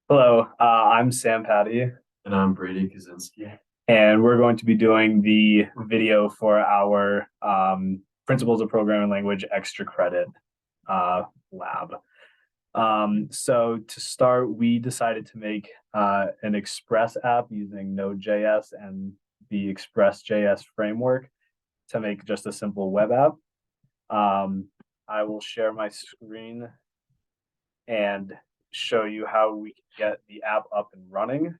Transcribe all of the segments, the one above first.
Hello, I'm Sam Patti, And I'm Brady Kuzinski. and we're going to be doing the video for our Principles of Programming Language Extra Credit lab. So to start, we decided to make an Express app using Node.js and the Express.js framework to make just a simple web app. I will share my screen and show you how we can get the app up and running.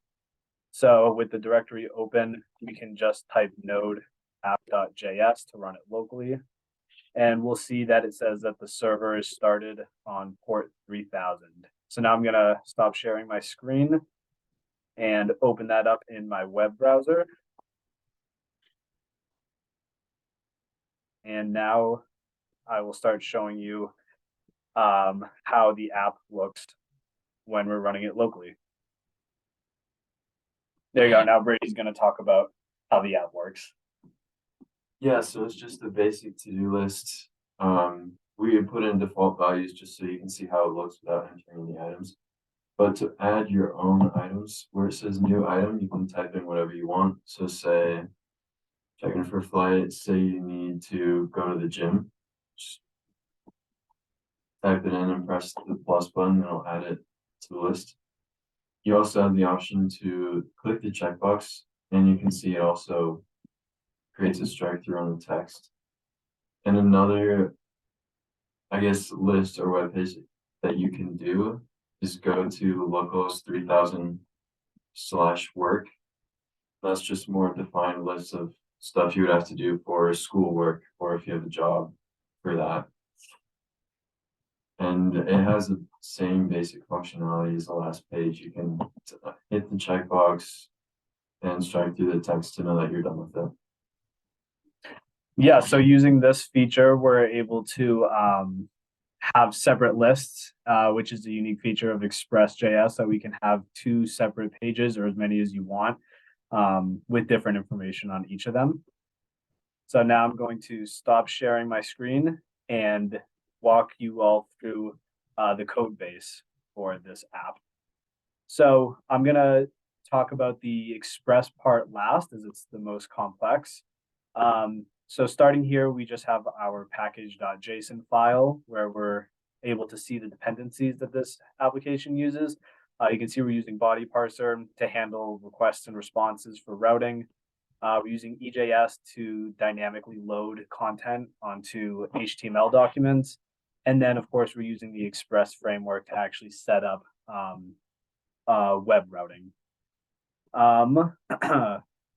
So with the directory open, we can just type node app.js to run it locally. And we'll see that it says that the server is started on port 3000. So now I'm going to stop sharing my screen and open that up in my web browser. And now I will start showing you how the app looks when we're running it locally. There you go. Now Brady's going to talk about how the app works. Yeah, so it's just a basic to-do list. We put in default values just so you can see how it looks without entering the items. But to add your own items, where it says new item, you can type in whatever you want. So say, checking for flight, say you need to go to the gym. Just type it in and press the plus button, and it'll add it to the list. You also have the option to click the checkbox, and you can see it also creates a strike through on the text. And another, I guess, list or web page that you can do is go to localhost 3000/work. That's just more defined list of stuff you would have to do for schoolwork or if you have a job for that. And it has the same basic functionality as the last page. You can hit the checkbox and strike through the text to know that you're done with it. Yeah, so using this feature, we're able to have separate lists, which is a unique feature of Express.js. So we can have two separate pages or as many as you want with different information on each of them. So now I'm going to stop sharing my screen and walk you all through the code base for this app. So I'm going to talk about the Express part last as it's the most complex. So starting here, we just have our package.json file where we're able to see the dependencies that this application uses. You can see we're using body parser to handle requests and responses for routing. We're using EJS to dynamically load content onto HTML documents. And then, of course, we're using the Express framework to actually set up web routing.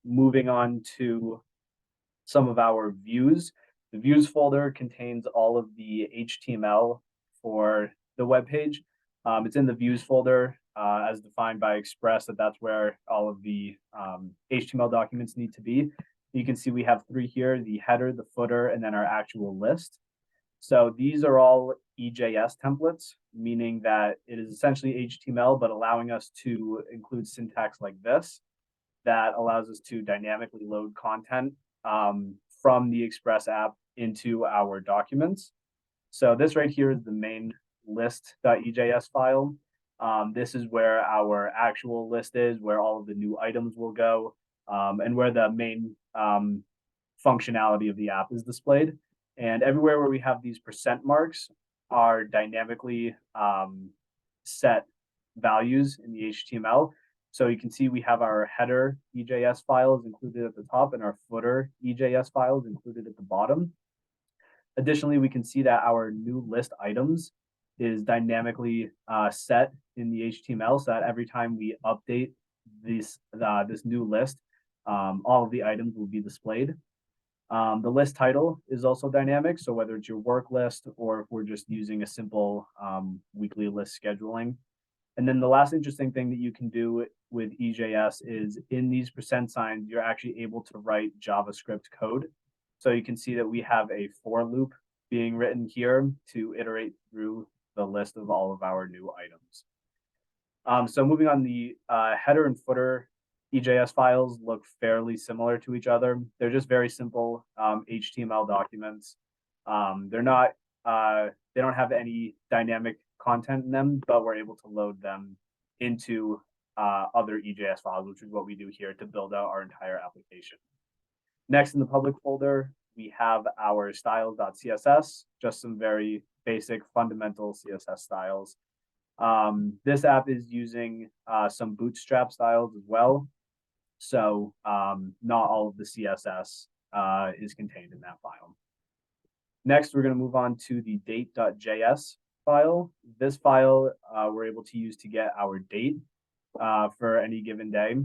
Moving on to some of our views. The views folder contains all of the HTML for the web page. It's in the views folder as defined by Express, that's where all of the HTML documents need to be. You can see we have three here, the header, the footer, and then our actual list. So these are all EJS templates, meaning that it is essentially HTML, but allowing us to include syntax like this that allows us to dynamically load content from the Express app into our documents. So this right here is the main list.ejs file. This is where our actual list is, where all of the new items will go, and where the main functionality of the app is displayed. And everywhere where we have these percent marks are dynamically set values in the HTML. So you can see we have our header EJS files included at the top and our footer EJS files included at the bottom. Additionally, we can see that our new list items is dynamically set in the HTML so that every time we update this new list, all of the items will be displayed. The list title is also dynamic. So whether it's your work list or if we're just using a simple weekly list scheduling. And then the last interesting thing that you can do with EJS is in these percent signs, you're actually able to write JavaScript code. So you can see that we have a for loop being written here to iterate through the list of all of our new items. So moving on, the header and footer EJS files look fairly similar to each other. They're just very simple HTML documents. They're not, they don't have any dynamic content in them, but we're able to load them into other EJS files, which is what we do here to build out our entire application. Next in the public folder, we have our styles.css, just some very basic fundamental CSS styles. This app is using some Bootstrap styles as well. So not all of the CSS is contained in that file. Next, we're going to move on to the date.js file. This file we're able to use to get our date for any given day.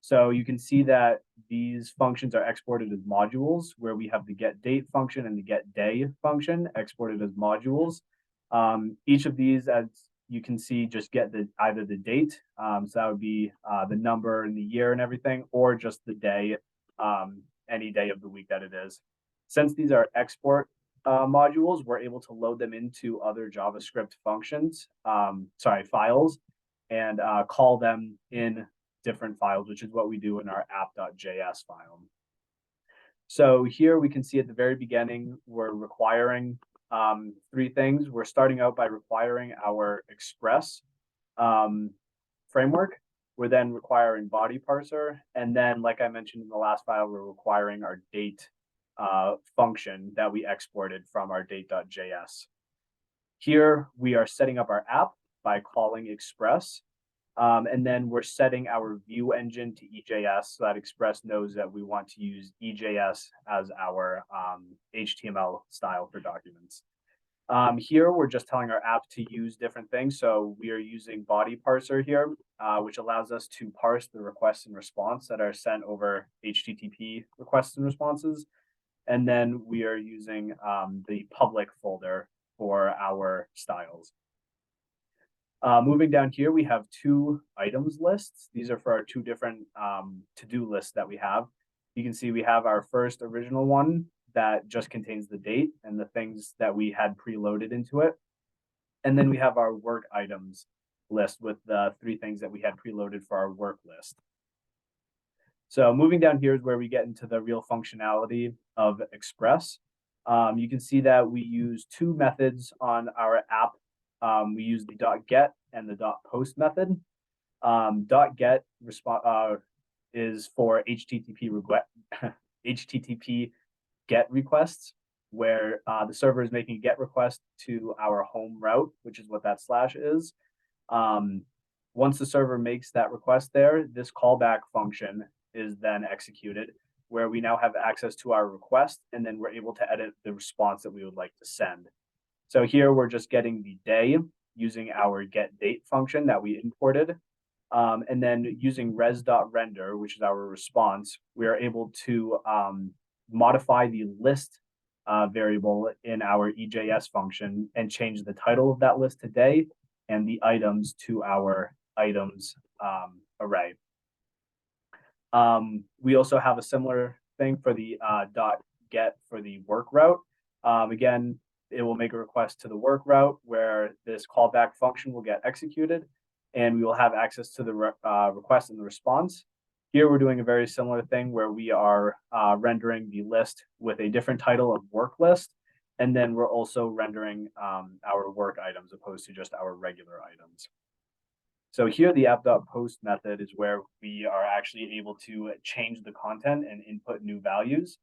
So you can see that these functions are exported as modules, where we have the get date function and the get day function exported as modules. Each of these, as you can see, just get either the date, so that would be the number and the year and everything, or just the day, any day of the week that it is. Since these are export modules, we're able to load them into other JavaScript functions, files, and call them in different files, which is what we do in our app.js file. So here we can see at the very beginning, we're requiring three things. We're starting out by requiring our Express framework. We're then requiring body parser. And then, like I mentioned in the last file, we're requiring our date function that we exported from our date.js. Here we are setting up our app by calling Express. And then we're setting our view engine to EJS so that Express knows that we want to use EJS as our HTML style for documents. Here, we're just telling our app to use different things. So we are using body parser here, which allows us to parse the requests and response that are sent over HTTP requests and responses. And then we are using the public folder for our styles. Moving down here, we have two items lists. These are for our two different to-do lists that we have. You can see we have our first original one that just contains the date and the things that we had preloaded into it. And then we have our work items list with the three things that we had preloaded for our work list. So moving down here is where we get into the real functionality of Express. You can see that we use two methods on our app. We use the .get and the .post method. .get is for HTTP get requests, where the server is making a get request to our home route, which is what that slash is. Once the server makes that request there, this callback function is then executed, where we now have access to our request, and then we're able to edit the response that we would like to send. So here we're just getting the day using our get date function that we imported. And then using res.render, which is our response, we are able to modify the list variable in our EJS function and change the title of that list to day and the items to our items array. We also have a similar thing for the .get for the work route. Again, it will make a request to the work route where this callback function will get executed, and we will have access to the request and the response. Here, we're doing a very similar thing where we are rendering the list with a different title of work list, and then we're also rendering our work items opposed to just our regular items. So here, the app.post method is where we are actually able to change the content and input new values.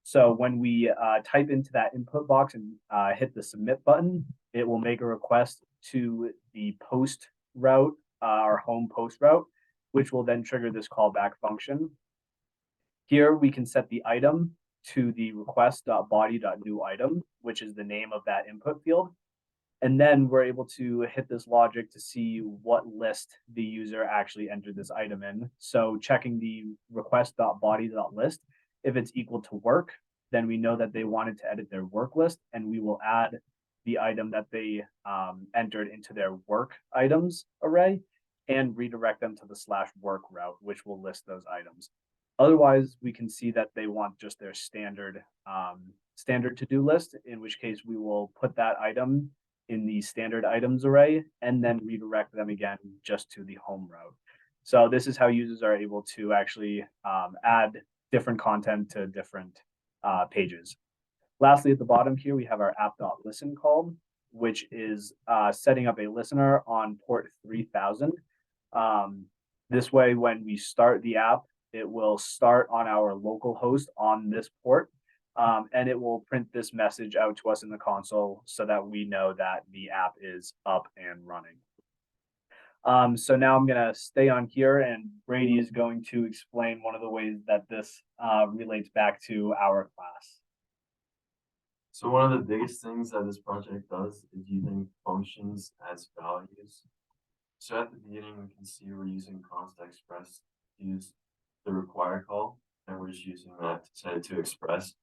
So when we type into that input box and hit the submit button, it will make a request to the post route, our home post route, which will then trigger this callback function. Here we can set the item to the request.body.newItem, which is the name of that input field. And then we're able to hit this logic to see what list the user actually entered this item in. So checking the request.body.list, if it's equal to work, then we know that they wanted to edit their work list, and we will add the item that they entered into their work items array and redirect them to the /work route, which will list those items. Otherwise, we can see that they want just their standard to-do list, in which case we will put that item in the standard items array and then redirect them again just to the home route. So this is how users are able to actually add different content to different pages. Lastly, at the bottom here, we have our app.listen call, which is setting up a listener on port 3000. This way, when we start the app, it will start on our local host on this port, and it will print this message out to us in the console so that we know that the app is up and running. So now I'm gonna stay on here, and Brady is going to explain one of the ways that this relates back to our class. So one of the biggest things that this project does is using functions as values. So at the beginning, we can see we're using const express to use the require call, and we're just using that to set it to express.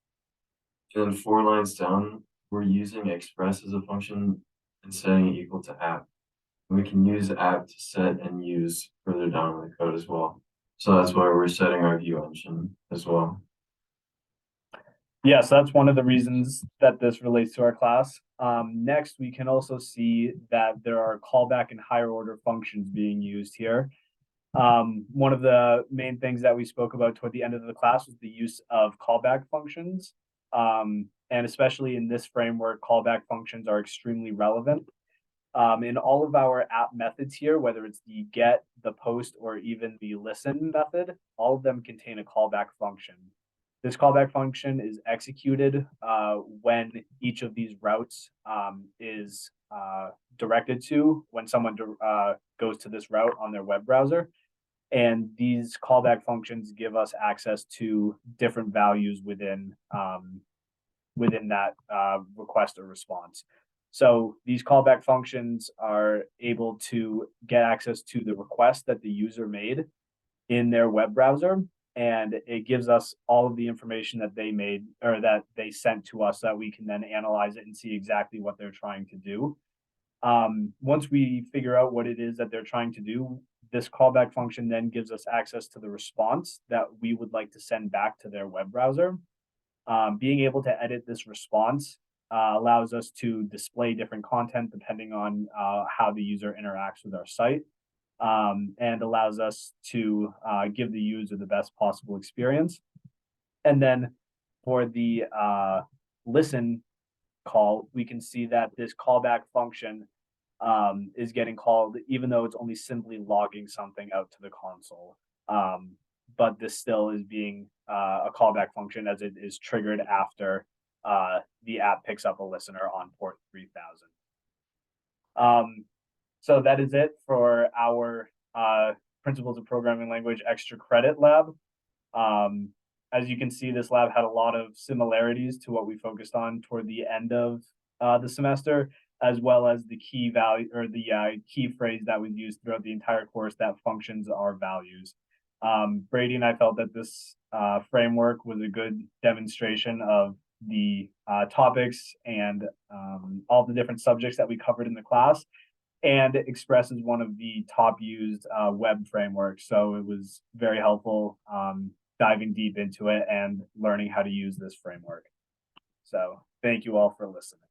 And then 4 lines down, we're using express as a function and setting it equal to app. And we can use app to set and use further down in the code as well. So that's why we're setting our view engine as well. Yes, that's one of the reasons that this relates to our class. Next, we can also see that there are callback and higher order functions being used here. One of the main things that we spoke about toward the end of the class was the use of callback functions. And especially in this framework, callback functions are extremely relevant. In all of our app methods here, whether it's the get, the post, or even the listen method, all of them contain a callback function. This callback function is executed when each of these routes is directed to, when someone goes to this route on their web browser. And these callback functions give us access to different values within that request or response. So these callback functions are able to get access to the request that the user made in their web browser, and it gives us all of the information that they made or that they sent to us so that we can then analyze it and see exactly what they're trying to do. Once we figure out what it is that they're trying to do, this callback function then gives us access to the response that we would like to send back to their web browser. Being able to edit this response allows us to display different content depending on how the user interacts with our site, and allows us to give the user the best possible experience. And then for the listen call, we can see that this callback function is getting called, even though it's only simply logging something out to the console. But this still is being a callback function as it is triggered after the app picks up a listener on port 3000. So that is it for our Principles of Programming Language Extra Credit Lab. As you can see, this lab had a lot of similarities to what we focused on toward the end of the semester, as well as the key value or the key phrase that was used throughout the entire course, that functions are values. Brady and I felt that this framework was a good demonstration of the topics and all the different subjects that we covered in the class, and Express is one of the top used web frameworks. So it was very helpful diving deep into it and learning how to use this framework. So thank you all for listening.